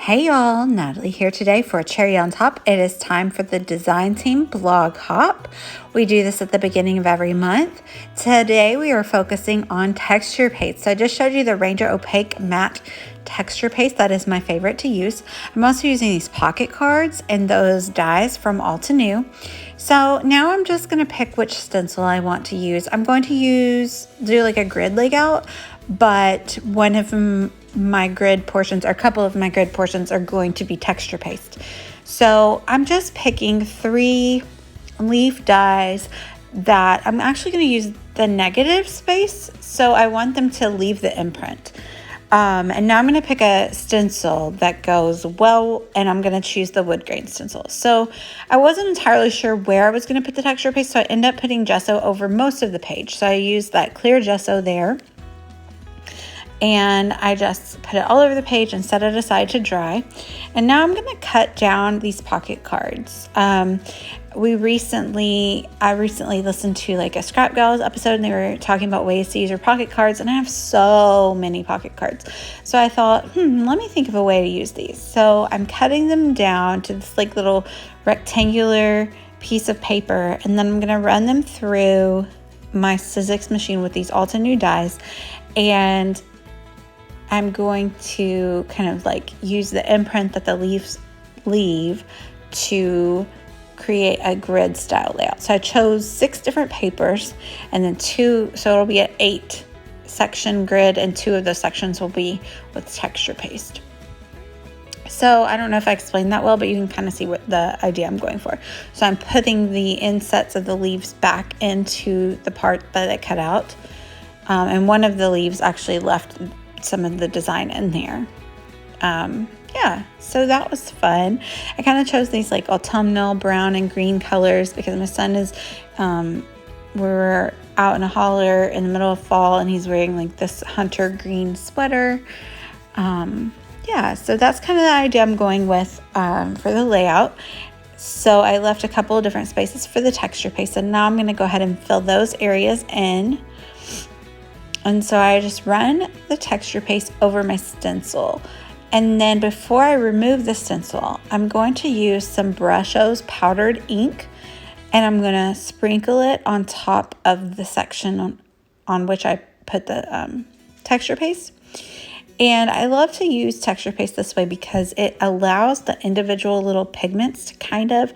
Hey y'all, Natalie here today for a cherry on top. It is time for the design team blog hop. We do this at the beginning of every month. Today we are focusing on texture paste. So I just showed you the Ranger Opaque Matte texture paste. That is my favorite to use. I'm also using these pocket cards and those dies from All to New. So now I'm just going to pick which stencil I want to use. I'm going to do like a grid layout, but one of my grid portions, or a couple of my grid portions, are going to be texture paste. So I'm just picking 3 leaf dies that I'm actually going to use the negative space, so I want them to leave the imprint. And now I'm going to pick a stencil that goes well, and I'm going to choose the wood grain stencil. So I wasn't entirely sure where I was going to put the texture paste, so I ended up putting gesso over most of the page. So I used that clear gesso there, and I just put it all over the page and set it aside to dry. And now I'm going to cut down these pocket cards. I recently listened to like a Scrap Gals episode, and they were talking about ways to use your pocket cards, and I have so many pocket cards. So I thought, let me think of a way to use these. So I'm cutting them down to this like little rectangular piece of paper, and then I'm going to run them through my Sizzix machine with these All to New dies, and I'm going to kind of like use the imprint that the leaves leave to create a grid style layout. So I chose 6 different papers and then 2, so it'll be an 8 section grid, and 2 of those sections will be with texture paste. So I don't know if I explained that well, but you can kind of see what the idea I'm going for. So I'm putting the insets of the leaves back into the part that I cut out. And one of the leaves actually left some of the design in there. So that was fun. I kind of chose these like autumnal brown and green colors because my son is we're out in a holler in the middle of fall, and he's wearing like this hunter green sweater. So that's kind of the idea I'm going with for the layout. So I left a couple of different spaces for the texture paste, and now I'm going to go ahead and fill those areas in. And so I just run the texture paste over my stencil. And then before I remove the stencil, I'm going to use some Brusho's powdered ink, and I'm going to sprinkle it on top of the section on which I put the texture paste. And I love to use texture paste this way because it allows the individual little pigments to kind of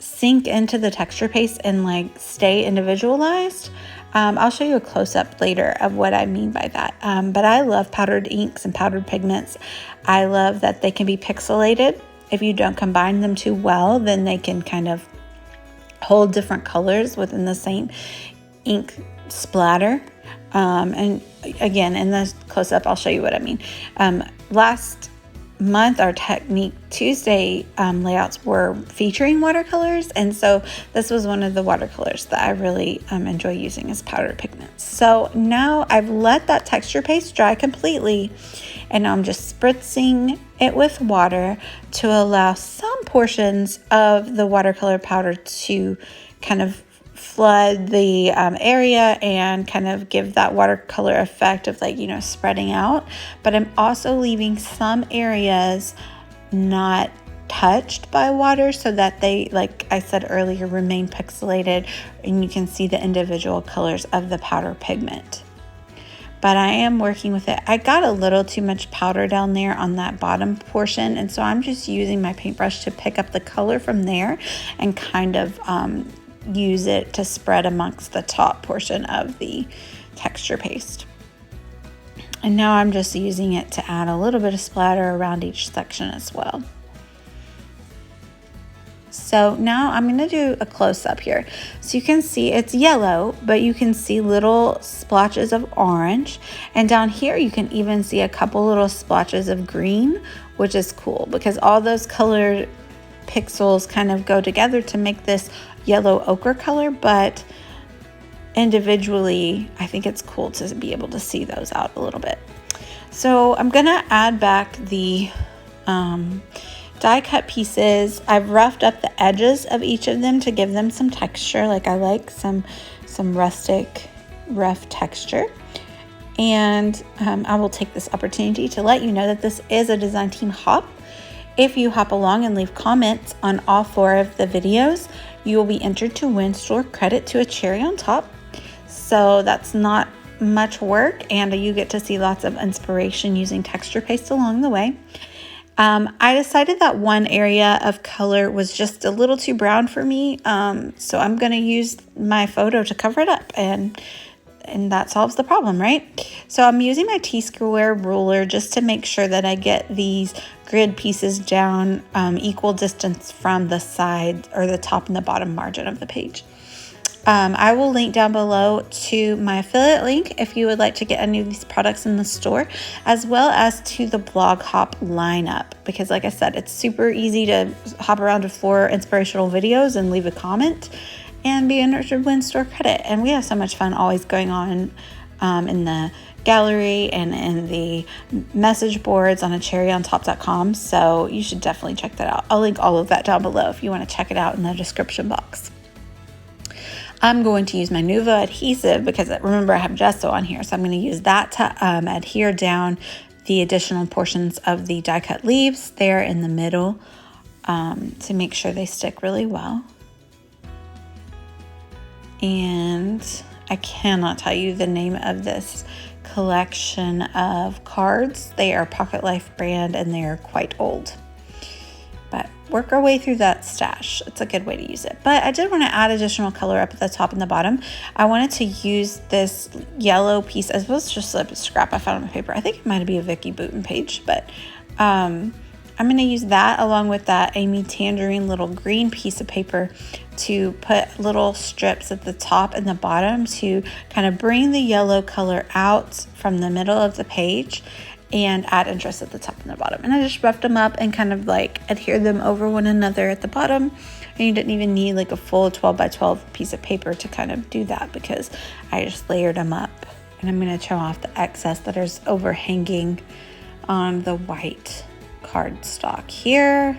sink into the texture paste and like stay individualized. I'll show you a close-up later of what I mean by that. But I love powdered inks and powdered pigments. I love that they can be pixelated. If you don't combine them too well, then they can kind of hold different colors within the same ink splatter. And again, in the close-up, I'll show you what I mean. Last month, our Technique Tuesday layouts were featuring watercolors, and so this was one of the watercolors that I really enjoy using as powder pigments. So now I've let that texture paste dry completely, and now I'm just spritzing it with water to allow some portions of the watercolor powder to kind of flood the area and kind of give that watercolor effect of like, spreading out. But I'm also leaving some areas not touched by water so that they, like I said earlier, remain pixelated and you can see the individual colors of the powder pigment. But I am working with it. I got a little too much powder down there on that bottom portion, and so I'm just using my paintbrush to pick up the color from there and kind of use it to spread amongst the top portion of the texture paste. And now I'm just using it to add a little bit of splatter around each section as well. So now I'm going to do a close-up here. So you can see it's yellow, but you can see little splotches of orange. And down here you can even see a couple little splotches of green, which is cool because all those colored pixels kind of go together to make this yellow ochre color, but individually I think it's cool to be able to see those out a little bit. So I'm gonna add back the die cut pieces. I've roughed up the edges of each of them to give them some texture. Like I like some rustic rough texture. And I will take this opportunity to let you know that this is a design team hop. If you hop along and leave comments on all 4 of the videos, you will be entered to win store credit to a cherry on top. So that's not much work, and you get to see lots of inspiration using texture paste along the way. I decided that one area of color was just a little too brown for me, so I'm going to use my photo to cover it up, and that solves the problem, right? So I'm using my T-square ruler just to make sure that I get these grid pieces down equal distance from the side or the top and the bottom margin of the page. I will link down below to my affiliate link if you would like to get any of these products in the store, as well as to the blog hop lineup, because like I said, it's super easy to hop around to 4 inspirational videos and leave a comment and be entered to win store credit. And we have so much fun always going on in the gallery and in the message boards on acherryontop.com, so you should definitely check that out. I'll link all of that down below if you want to check it out in the description box. I'm going to use my Nuva adhesive because remember I have gesso on here, so I'm going to use that to adhere down the additional portions of the die cut leaves there in the middle to make sure they stick really well. And I cannot tell you the name of this collection of cards. They are Pocket Life brand and they are quite old. But work our way through that stash. It's a good way to use it. But I did want to add additional color up at the top and the bottom. I wanted to use this yellow piece, as well as just a scrap I found on my paper. I think it might be a Vicky Booten page, but I'm going to use that along with that Amy Tangerine little green piece of paper to put little strips at the top and the bottom to kind of bring the yellow color out from the middle of the page and add interest at the top and the bottom. And I just roughed them up and kind of like adhered them over one another at the bottom. And you didn't even need like a full 12 by 12 piece of paper to kind of do that because I just layered them up. And I'm going to trim off the excess that is overhanging on the white cardstock here.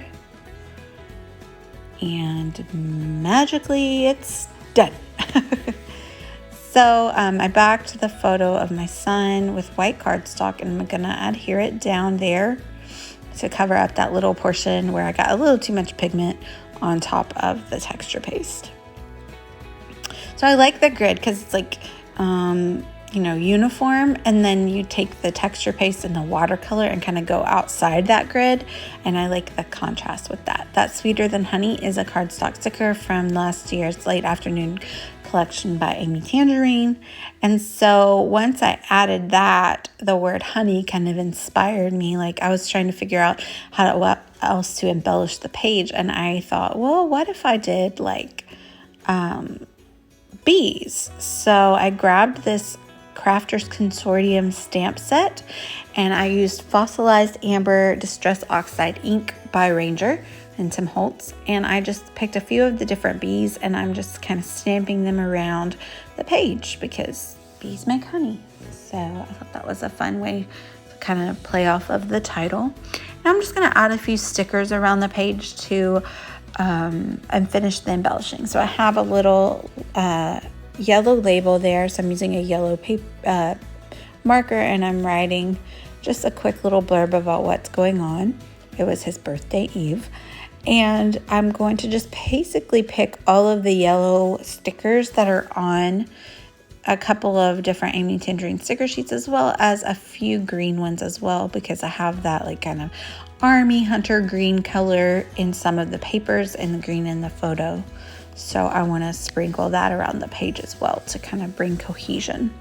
And magically it's done. So I backed the photo of my son with white cardstock, and I'm gonna adhere it down there to cover up that little portion where I got a little too much pigment on top of the texture paste. So I like the grid because it's like, uniform, and then you take the texture paste and the watercolor and kind of go outside that grid, and I like the contrast with that. That Sweeter Than Honey is a cardstock sticker from last year's Late Afternoon collection by Amy Tangerine, and so once I added that, the word honey kind of inspired me. Like I was trying to figure out what else to embellish the page, and I thought, well, what if I did like bees? So I grabbed this Crafters Consortium stamp set, and I used Fossilized Amber Distress Oxide ink by Ranger and Tim Holtz, and I just picked a few of the different bees, and I'm just kind of stamping them around the page because bees make honey. So I thought that was a fun way to kind of play off of the title. And I'm just going to add a few stickers around the page to and finish the embellishing. So I have a little yellow label there, so I'm using a yellow paper marker, and I'm writing just a quick little blurb about what's going on. It was his birthday eve, and I'm going to just basically pick all of the yellow stickers that are on a couple of different Amy Tangerine sticker sheets, as well as a few green ones as well, because I have that like kind of army hunter green color in some of the papers and the green in the photo. So I want to sprinkle that around the page as well to kind of bring cohesion.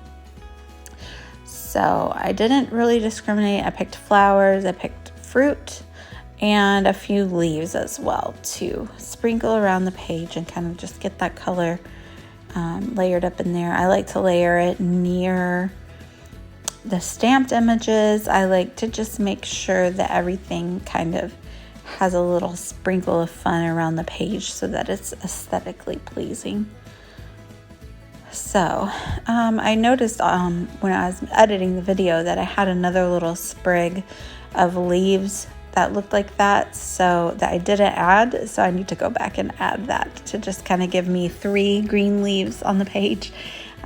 So I didn't really discriminate. I picked flowers, I picked fruit, and a few leaves as well to sprinkle around the page and kind of just get that color layered up in there. I like to layer it near the stamped images. I like to just make sure that everything kind of has a little sprinkle of fun around the page so that it's aesthetically pleasing. So I noticed when I was editing the video that I had another little sprig of leaves that looked like that, so that I didn't add, so I need to go back and add that to just kind of give me 3 green leaves on the page.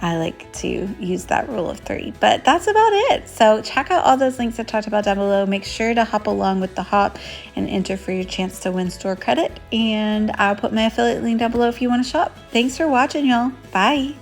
I like to use that rule of 3. But that's about it. So check out all those links I talked about down below. Make sure to hop along with the hop and enter for your chance to win store credit. And I'll put my affiliate link down below if you want to shop. Thanks for watching, y'all. Bye.